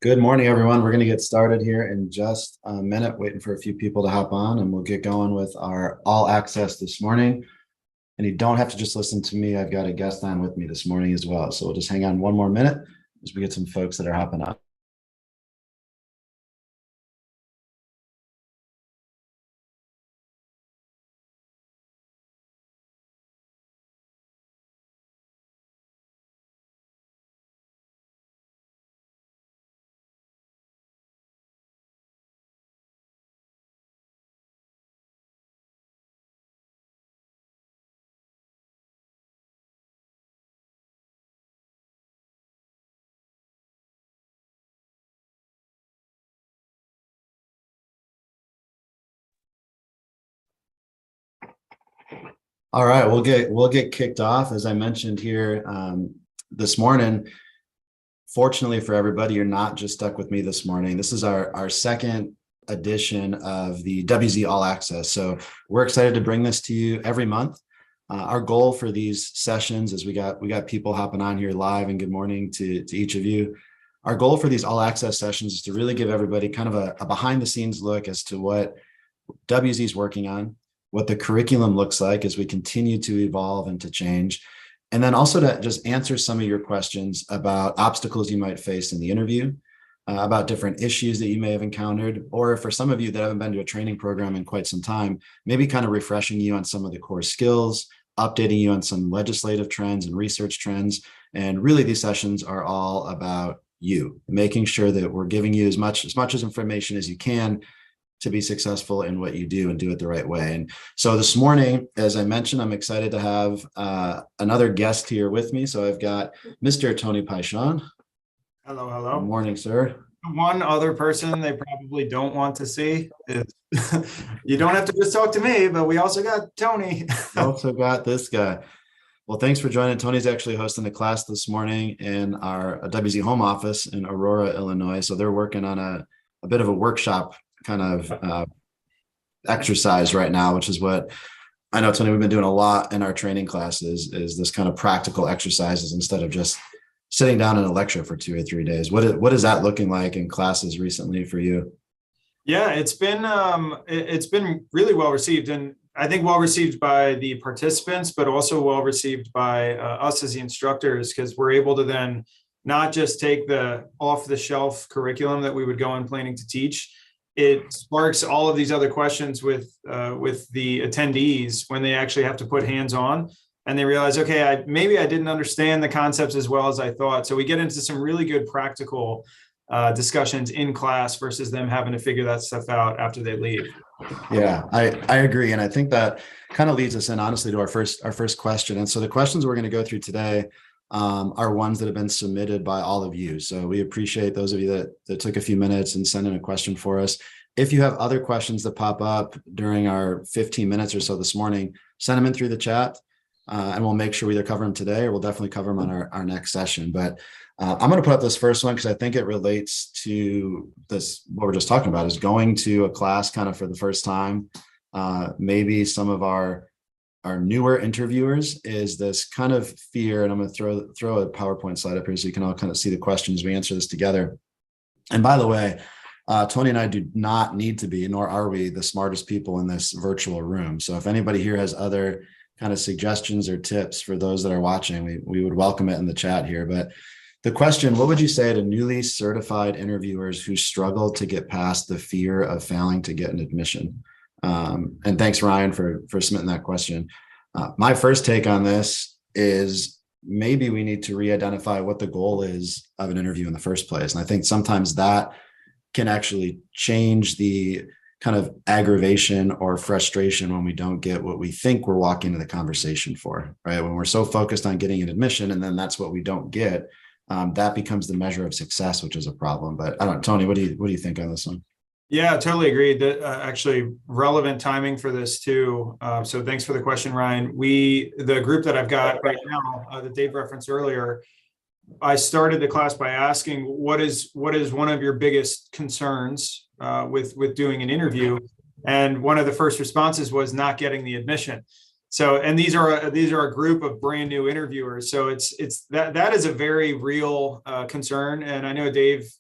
Good morning, everyone. We're going to get started here in just a minute, waiting for a few people to hop on, and we'll get going with our all access this morning. And you don't have to just listen to me. I've got a guest on with me this morning as well. So we'll just hang on one more minute as we get some folks that are hopping on. All right, we'll get kicked off. As I mentioned here this morning, fortunately for everybody, you're not just stuck with me this morning. This is our second edition of the WZ All Access. So we're excited to bring this to you every month. Our goal for these sessions is we got people hopping on here live, and good morning to each of you. Our goal for these all access sessions is to really give everybody kind of a behind the scenes look as to what WZ is working on, what the curriculum looks like as we continue to evolve and to change. And then also to just answer some of your questions about obstacles you might face in the interview, about different issues that you may have encountered, or for some of you that haven't been to a training program in quite some time, maybe kind of refreshing you on some of the core skills, updating you on some legislative trends and research trends. And really these sessions are all about you, making sure that we're giving you as much as information as you can to be successful in what you do and do it the right way. And so this morning, as I mentioned, I'm excited to have another guest here with me. So I've got Mr. Tony Paixao. Hello, Good hello. morning, sir. One other person they probably don't want to see is you don't have to just talk to me, but we also got Tony. Also got this guy. Well, thanks for joining. Tony's actually hosting a class this morning in our WZ home office in Aurora, Illinois. So they're working on a bit of a workshop kind of exercise right now, which is what I know, Tony, we've been doing a lot in our training classes, is this kind of practical exercises instead of just sitting down in a lecture for 2 or 3 days. What is that looking like in classes recently for you? Yeah, it's been really well received, and I think well received by the participants, but also well received by us as the instructors, because we're able to then not just take the off the shelf curriculum that we would go in planning to teach. It sparks all of these other questions with the attendees when they actually have to put hands on and they realize, okay, maybe I didn't understand the concepts as well as I thought. So we get into some really good practical discussions in class versus them having to figure that stuff out after they leave. Yeah, I agree. And I think that kind of leads us in honestly to our first question. And so the questions we're going to go through today are ones that have been submitted by all of you. So we appreciate those of you that took a few minutes and sent in a question for us. If you have other questions that pop up during our 15 minutes or so this morning, send them in through the chat and we'll make sure we either cover them today or we'll definitely cover them on our next session. But I'm going to put up this first one because I think it relates to this, what we're just talking about, is going to a class kind of for the first time. Maybe some of our newer interviewers is this kind of fear, and I'm going to throw a PowerPoint slide up here so you can all kind of see the questions. We answer this together. And by the way, Tony and I do not need to be, nor are we, the smartest people in this virtual room. So if anybody here has other kind of suggestions or tips for those that are watching, we would welcome it in the chat here. But the question, what would you say to newly certified interviewers who struggle to get past the fear of failing to get an admission? And thanks, Ryan, for submitting that question. My first take on this is maybe we need to re-identify what the goal is of an interview in the first place. And I think sometimes that can actually change the kind of aggravation or frustration when we don't get what we think we're walking into the conversation for, right? When we're so focused on getting an admission and then that's what we don't get, that becomes the measure of success, which is a problem. But I don't know, Tony, what do you think on this one? Yeah, totally agree. That actually relevant timing for this too. So thanks for the question, Ryan. The group that I've got right now that Dave referenced earlier, I started the class by asking what is one of your biggest concerns with doing an interview, and one of the first responses was not getting the admission. So, and these are a group of brand new interviewers. So it's that is a very real concern. And I know, Dave,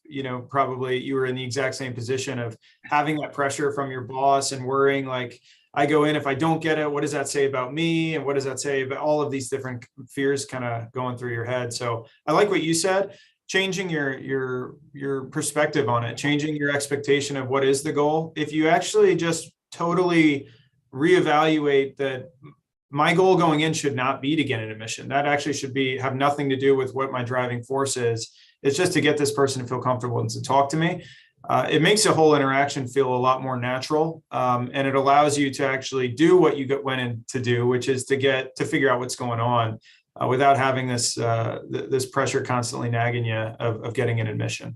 probably you were in the exact same position of having that pressure from your boss and worrying, like, I go in, if I don't get it, what does that say about me? And what does that say about all of these different fears kind of going through your head? So I like what you said, changing your perspective on it, changing your expectation of what is the goal. If you actually just totally reevaluate that, my goal going in should not be to get an admission. That actually should have nothing to do with what my driving force is. It's just to get this person to feel comfortable and to talk to me. It makes the whole interaction feel a lot more natural, and it allows you to actually do what you went in to do, which is to figure out what's going on without having this pressure constantly nagging you of getting an admission.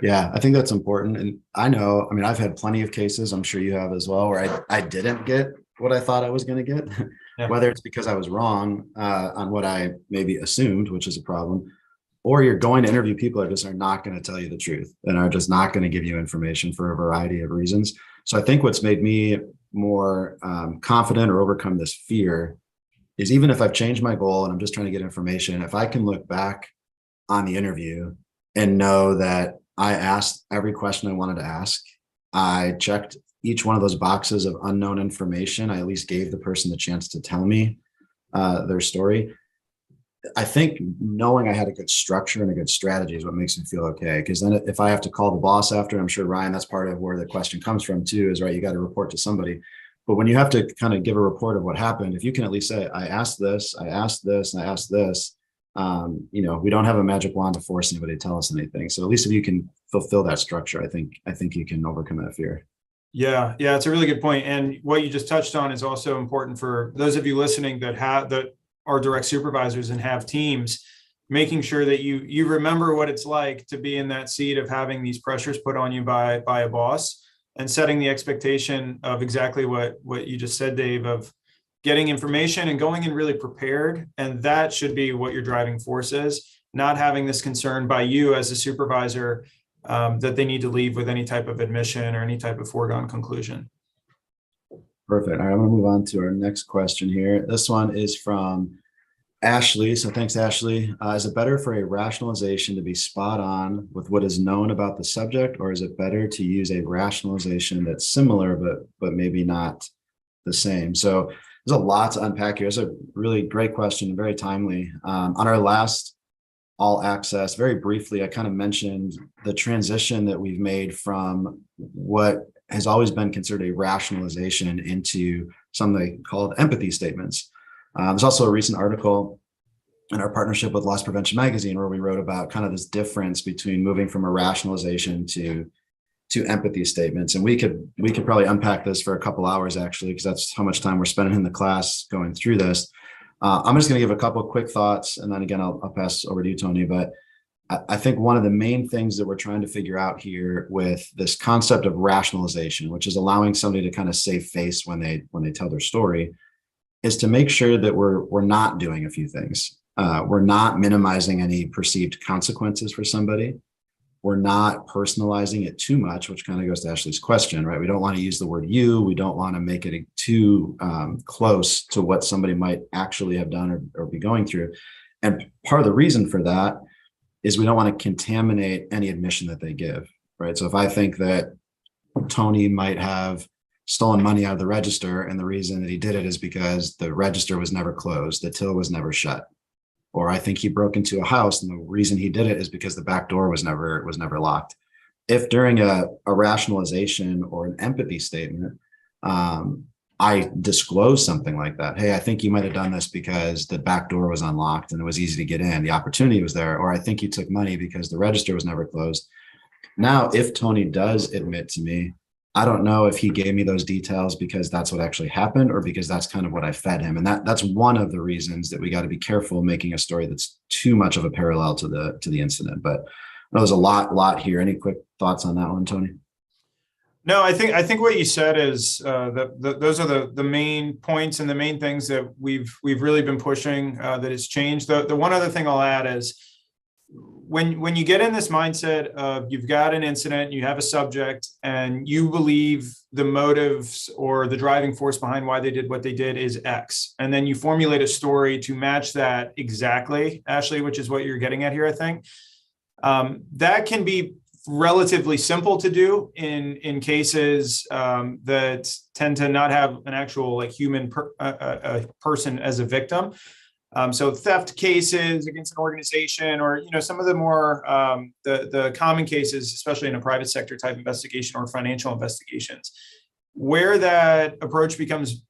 Yeah, I think that's important. And I mean, I've had plenty of cases, I'm sure you have as well, where I didn't get what I thought I was going to get, yeah. Whether it's because I was wrong on what I maybe assumed, which is a problem, or you're going to interview people that just are not going to tell you the truth and are just not going to give you information for a variety of reasons. So I think what's made me more confident or overcome this fear is, even if I've changed my goal and I'm just trying to get information, if I can look back on the interview and know that I asked every question I wanted to ask, I checked each one of those boxes of unknown information, I at least gave the person the chance to tell me their story. I think knowing I had a good structure and a good strategy is what makes me feel okay. Because then if I have to call the boss after, I'm sure, Ryan, that's part of where the question comes from too, is, right, you got to report to somebody. But when you have to kind of give a report of what happened, if you can at least say, I asked this, I asked this, and I asked this, we don't have a magic wand to force anybody to tell us anything. So at least if you can fulfill that structure, I think you can overcome that fear. Yeah, it's a really good point. And what you just touched on is also important for those of you listening that are direct supervisors and have teams, making sure that you remember what it's like to be in that seat of having these pressures put on you by a boss, and setting the expectation of exactly what you just said, Dave, of getting information and going in really prepared. And that should be what your driving force is, not having this concern by you as a supervisor that they need to leave with any type of admission or any type of foregone conclusion. Perfect. All right, I'm going to move on to our next question here. This one is from Ashley. So thanks, Ashley. Is it better for a rationalization to be spot on with what is known about the subject, or is it better to use a rationalization that's similar but maybe not the same? So there's a lot to unpack here. It's a really great question, very timely. On our last All Access, very briefly, I kind of mentioned the transition that we've made from what has always been considered a rationalization into something called empathy statements. There's also a recent article in our partnership with Loss Prevention Magazine where we wrote about kind of this difference between moving from a rationalization to empathy statements. And we could probably unpack this for a couple hours, actually, because that's how much time we're spending in the class going through this. I'm just going to give a couple of quick thoughts, and then again, I'll pass over to you, Tony. But I think one of the main things that we're trying to figure out here with this concept of rationalization, which is allowing somebody to kind of save face when they tell their story, is to make sure that we're not doing a few things. We're not minimizing any perceived consequences for somebody. We're not personalizing it too much, which kind of goes to Ashley's question, right? We don't want to use the word you. We don't want to make it too close to what somebody might actually have done or be going through. And part of the reason for that is we don't want to contaminate any admission that they give, right? So if I think that Tony might have stolen money out of the register, and the reason that he did it is because the register was never closed, the till was never shut, or I think he broke into a house and the reason he did it is because the back door was never locked. If during a rationalization or an empathy statement, I disclose something like that, hey, I think you might have done this because the back door was unlocked and it was easy to get in, the opportunity was there, or I think you took money because the register was never closed. Now, if Tony does admit to me, I don't know if he gave me those details because that's what actually happened or because that's kind of what I fed him. And that's one of the reasons that we got to be careful making a story that's too much of a parallel to the incident. But there's a lot here. Any quick thoughts on that one, Tony? No, I think what you said is those are the main points and the main things that we've really been pushing that has changed. The one other thing I'll add is when you get in this mindset of you've got an incident, you have a subject, and you believe the motives or the driving force behind why they did what they did is X, and then you formulate a story to match that exactly, Ashley, which is what you're getting at here, I think. That can be relatively simple to do in cases that tend to not have an actual like human person as a victim. So theft cases against an organization, or some of the more the common cases, especially in a private sector type investigation or financial investigations, where that approach becomes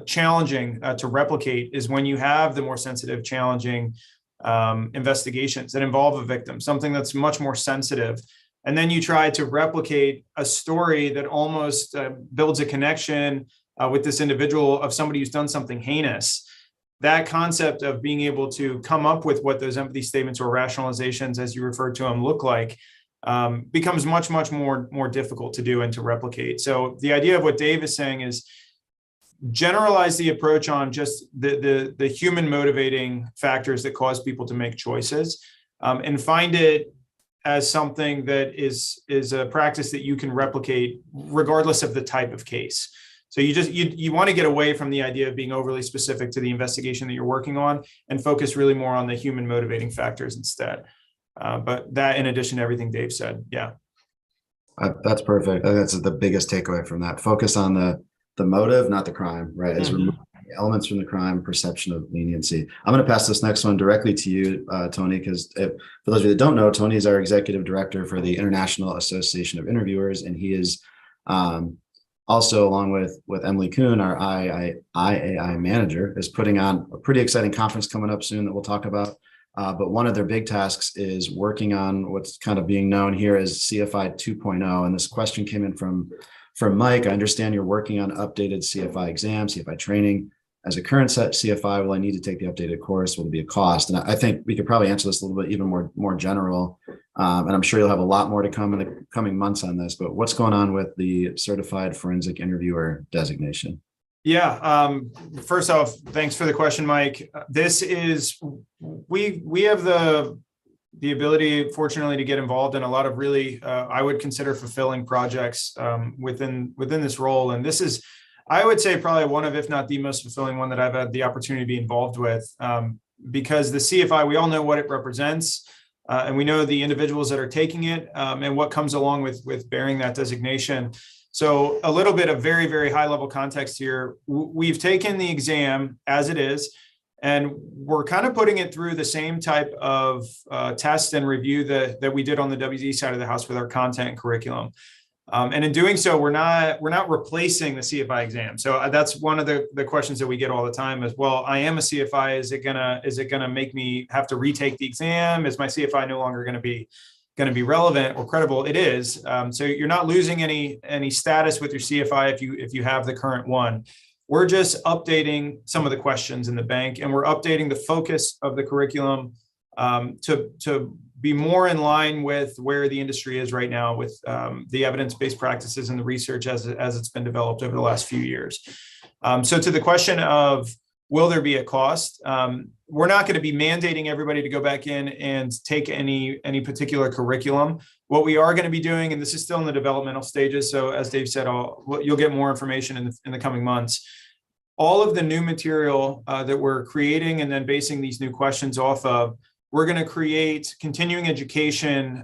challenging to replicate is when you have the more sensitive, challenging investigations that involve a victim, something that's much more sensitive. And then you try to replicate a story that almost builds a connection with this individual of somebody who's done something heinous. That concept of being able to come up with what those empathy statements or rationalizations, as you referred to them, look like, becomes much more difficult to do and to replicate. So the idea of what Dave is saying is generalize the approach on just the human motivating factors that cause people to make choices, and find it as something that is a practice that you can replicate regardless of the type of case. So you want to get away from the idea of being overly specific to the investigation that you're working on and focus really more on the human motivating factors instead. But that, in addition to everything Dave said, yeah. That's perfect. I think that's the biggest takeaway from that. Focus on the motive, not the crime, right? As removing elements from the crime, perception of leniency. I'm going to pass this next one directly to you, Tony, because for those of you that don't know, Tony is our executive director for the International Association of Interviewers, and he is also, along with Emily Kuhn, our IAI manager, is putting on a pretty exciting conference coming up soon that we'll talk about. But one of their big tasks is working on what's kind of being known here as CFI 2.0. And this question came in from Mike. I understand you're working on updated CFI exam, CFI training. As a current set CFI, will I need to take the updated course? Will it be a cost? And I think we could probably answer this a little bit even more general. And I'm sure you'll have a lot more to come in the coming months on this, but what's going on with the certified forensic interviewer designation? Yeah. First off, thanks for the question, Mike. This is, we have the ability, fortunately, to get involved in a lot of really, I would consider fulfilling projects within this role. And this is, I would say, probably one of, if not the most fulfilling one that I've had the opportunity to be involved with, because the CFI, we all know what it represents. And we know the individuals that are taking it and what comes along with bearing that designation. So a little bit of very, very high level context here. We've taken the exam as it is, and we're kind of putting it through the same type of test and review that we did on the WZ side of the house with our content and curriculum. And in doing so, we're not replacing the CFI exam. So that's one of the questions that we get all the time is, well, I am a CFI. Is it gonna make me have to retake the exam? Is my CFI no longer going to be relevant or credible? It is. So you're not losing any status with your CFI if you have the current one. We're just updating some of the questions in the bank, and we're updating the focus of the curriculum to be more in line with where the industry is right now with the evidence-based practices and the research as it's been developed over the last few years. So to the question of, will there be a cost? We're not going to be mandating everybody to go back in and take any particular curriculum. What we are going to be doing, and this is still in the developmental stages, so as Dave said, you'll get more information in the coming months. All of the new material that we're creating and then basing these new questions off of, we're going to create continuing education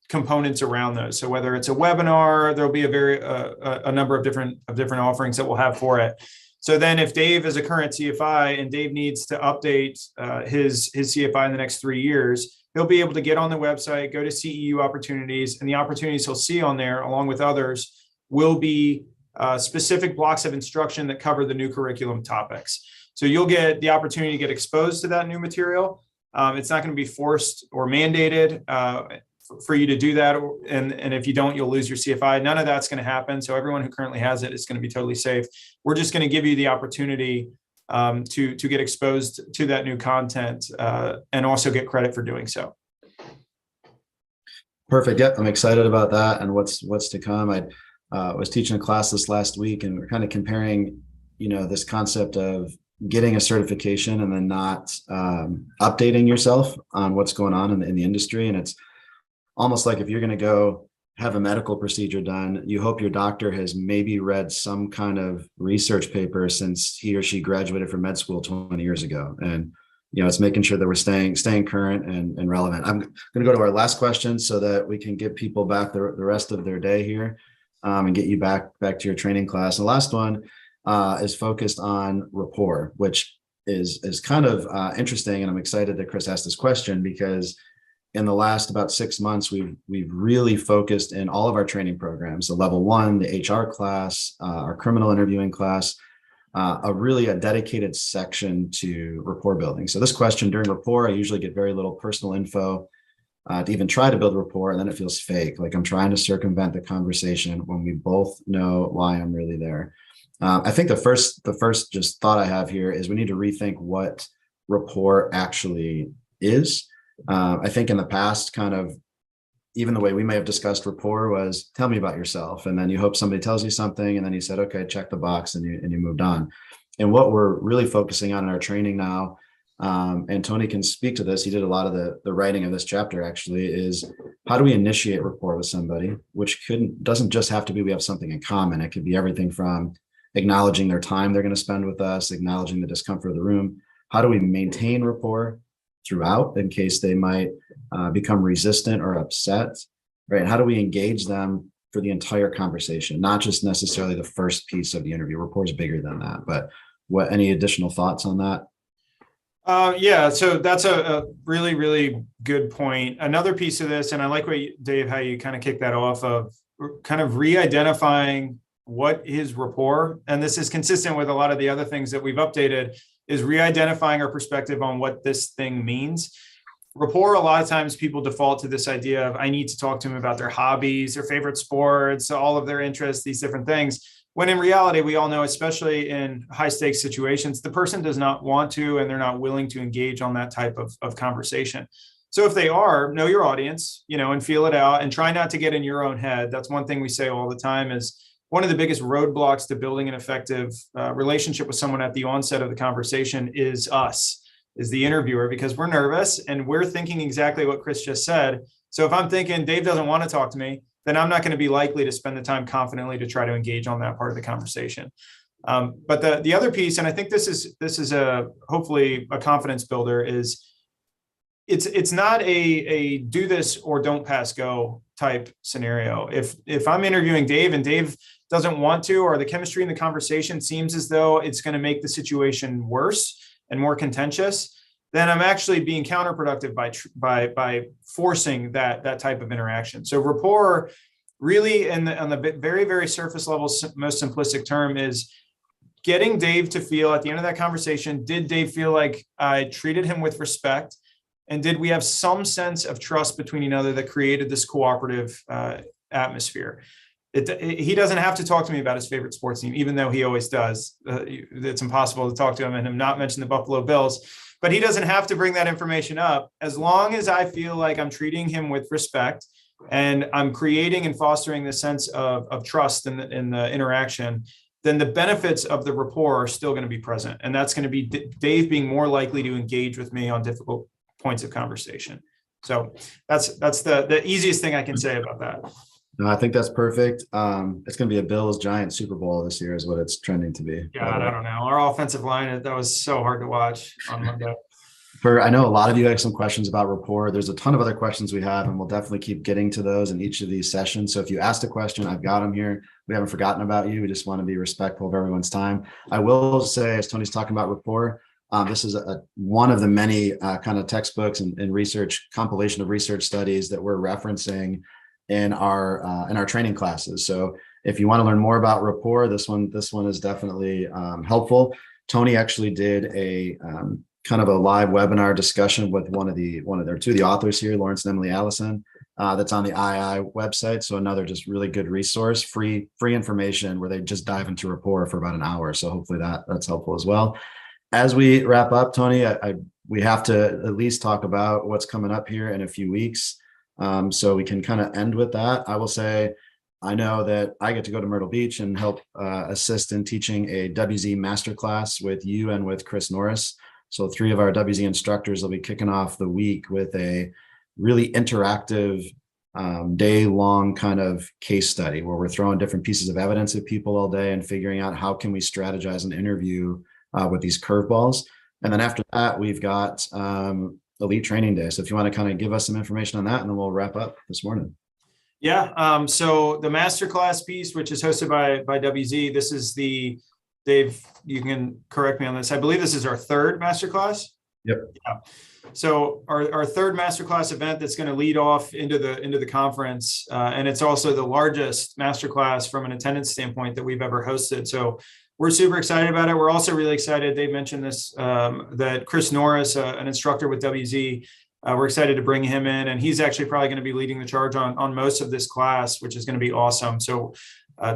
components around those. So whether it's a webinar, there'll be a number of different offerings that we'll have for it. So then if Dave is a current CFI and Dave needs to update his CFI in the next 3 years, he'll be able to get on the website, go to CEU opportunities, and the opportunities he'll see on there, along with others, will be specific blocks of instruction that cover the new curriculum topics. So you'll get the opportunity to get exposed to that new material. It's not going to be forced or mandated for you to do that. And if you don't, you'll lose your CFI. None of that's going to happen. So everyone who currently has it is going to be totally safe. We're just going to give you the opportunity to get exposed to that new content and also get credit for doing so. Perfect. Yep. I'm excited about that and what's to come. I was teaching a class this last week, and we're kind of comparing, this concept of getting a certification and then not updating yourself on what's going on in the industry. And it's almost like if you're going to go have a medical procedure done, you hope your doctor has maybe read some kind of research paper since he or she graduated from med school 20 years ago. And it's making sure that we're staying current and relevant. I'm going to go to our last question so that we can give people back the rest of their day here, and get you back to your training class. The last one is focused on rapport, which is kind of interesting. And I'm excited that Chris asked this question because in the last about 6 months, we've really focused in all of our training programs, the level 1, the HR class, our criminal interviewing class, a dedicated section to rapport building. So this question during rapport, I usually get very little personal info to even try to build rapport, and then it feels fake, like I'm trying to circumvent the conversation when we both know why I'm really there. I think the first just thought I have here is we need to rethink what rapport actually is. I think in the past, kind of even the way we may have discussed rapport was tell me about yourself. And then you hope somebody tells you something and then you said, okay, check the box, and you moved on. And what we're really focusing on in our training now, and Tony can speak to this, he did a lot of the writing of this chapter actually, is how do we initiate rapport with somebody, which doesn't just have to be we have something in common. It could be everything from acknowledging their time they're going to spend with us, acknowledging the discomfort of the room. How do we maintain rapport throughout in case they might become resistant or upset, right? How do we engage them for the entire conversation, not just necessarily the first piece of the interview? Rapport is bigger than that, but any additional thoughts on that? Yeah, so that's a really, really good point. Another piece of this, and I like Dave, how you kind of kick that off of kind of re-identifying what is rapport. And this is consistent with a lot of the other things that we've updated, is re-identifying our perspective on what this thing means. Rapport, a lot of times people default to this idea of I need to talk to them about their hobbies, their favorite sports, all of their interests, these different things. When in reality, we all know, especially in high stakes situations, the person does not want to, and they're not willing to engage on that type of conversation. So if they are, know your audience, and feel it out and try not to get in your own head. That's one thing we say all the time, is one of the biggest roadblocks to building an effective relationship with someone at the onset of the conversation is the interviewer, because we're nervous and we're thinking exactly what Chris just said. So if I'm thinking Dave doesn't want to talk to me, then I'm not going to be likely to spend the time confidently to try to engage on that part of the conversation. But the other piece, and I think this is hopefully a confidence builder, is it's not a do this or don't pass go type scenario. If I'm interviewing Dave and Dave doesn't want to, or the chemistry in the conversation seems as though it's going to make the situation worse and more contentious, then I'm actually being counterproductive by forcing that type of interaction. So rapport, really, on the very, very surface level, most simplistic term, is getting Dave to feel at the end of that conversation, did Dave feel like I treated him with respect? And did we have some sense of trust between each other that created this cooperative atmosphere? He doesn't have to talk to me about his favorite sports team, even though he always does. It's impossible to talk to him and him not mention the Buffalo Bills. But he doesn't have to bring that information up. As long as I feel like I'm treating him with respect and I'm creating and fostering this sense of trust in the interaction, then the benefits of the rapport are still going to be present. And that's going to be Dave being more likely to engage with me on difficult points of conversation. So that's the easiest thing I can say about that. No, I think that's perfect. It's going to be a Bills Giants Super Bowl this year is what it's trending to be. God, I don't know. Our offensive line, that was so hard to watch on Monday. I know a lot of you have some questions about rapport. There's a ton of other questions we have, and we'll definitely keep getting to those in each of these sessions. So if you asked a question, I've got them here. We haven't forgotten about you. We just want to be respectful of everyone's time. I will say, as Tony's talking about rapport, this is one of the many kind of textbooks and research compilation of research studies that we're referencing in our training classes. So if you want to learn more about rapport, this one is definitely helpful. Tony actually did a kind of a live webinar discussion with two of the authors here, Lawrence and Emily Allison, that's on the II website. So another just really good resource, free information where they just dive into rapport for about an hour. So hopefully that's helpful as well. As we wrap up, Tony, we have to at least talk about what's coming up here in a few weeks. So we can kind of end with that. I will say I know that I get to go to Myrtle Beach and help assist in teaching a WZ masterclass with you and with Chris Norris. So 3 of our WZ instructors will be kicking off the week with a really interactive day-long kind of case study where we're throwing different pieces of evidence at people all day and figuring out how can we strategize an interview with these curveballs. And then after that, we've got Elite Training Day. So if you want to kind of give us some information on that, and then we'll wrap up this morning. Yeah. So the masterclass piece, which is hosted by WZ, this is the, Dave, you can correct me on this. I believe this is our 3rd masterclass. Yep. Yeah. So our 3rd masterclass event that's going to lead off into the conference, and it's also the largest masterclass from an attendance standpoint that we've ever hosted. So we're super excited about it. We're also really excited. Dave mentioned this, that Chris Norris, an instructor with WZ, we're excited to bring him in, and he's actually probably going to be leading the charge on most of this class, which is going to be awesome. So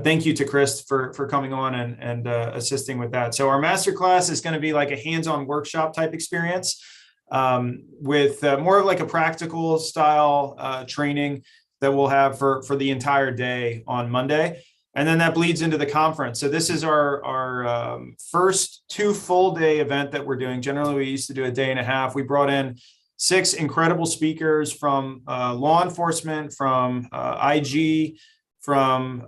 thank you to Chris for coming on and assisting with that. So our masterclass is going to be like a hands-on workshop type experience with more of like a practical style training that we'll have for the entire day on Monday. And then that bleeds into the conference. So this is our first 2 full day event that we're doing. Generally, we used to do a day and a half. We brought in 6 incredible speakers from law enforcement, from IG, from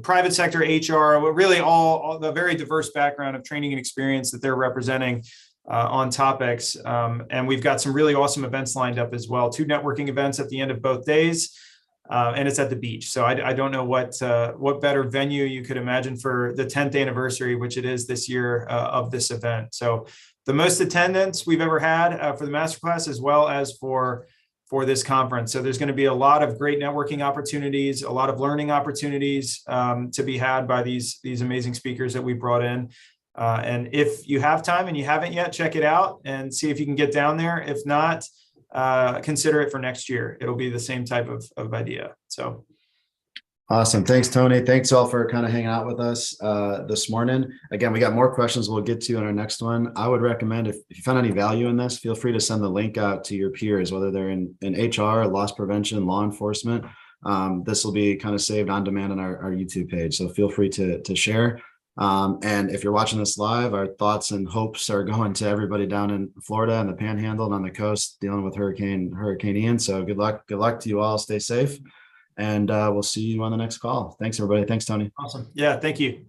private sector HR, really all the very diverse background of training and experience that they're representing on topics. And we've got some really awesome events lined up as well. 2 networking events at the end of both days. And it's at the beach. So I don't know what better venue you could imagine for the 10th anniversary, which it is this year of this event. So the most attendance we've ever had for the masterclass, as well as for this conference. So there's going to be a lot of great networking opportunities, a lot of learning opportunities to be had by these amazing speakers that we brought in. And if you have time and you haven't yet, check it out and see if you can get down there. If not, consider it for next year. It'll be the same type of idea. So awesome. Thanks, Tony. Thanks all for kind of hanging out with us this morning. Again, we got more questions we'll get to in our next one. I would recommend if you found any value in this, feel free to send the link out to your peers, whether they're in HR, loss prevention, law enforcement. This will be kind of saved on demand on our YouTube page. So feel free to share. And if you're watching this live, our thoughts and hopes are going to everybody down in Florida and the Panhandle and on the coast dealing with Hurricane Ian. So good luck to you all. Stay safe, and we'll see you on the next call. Thanks, everybody. Thanks, Tony. Awesome. Yeah, thank you.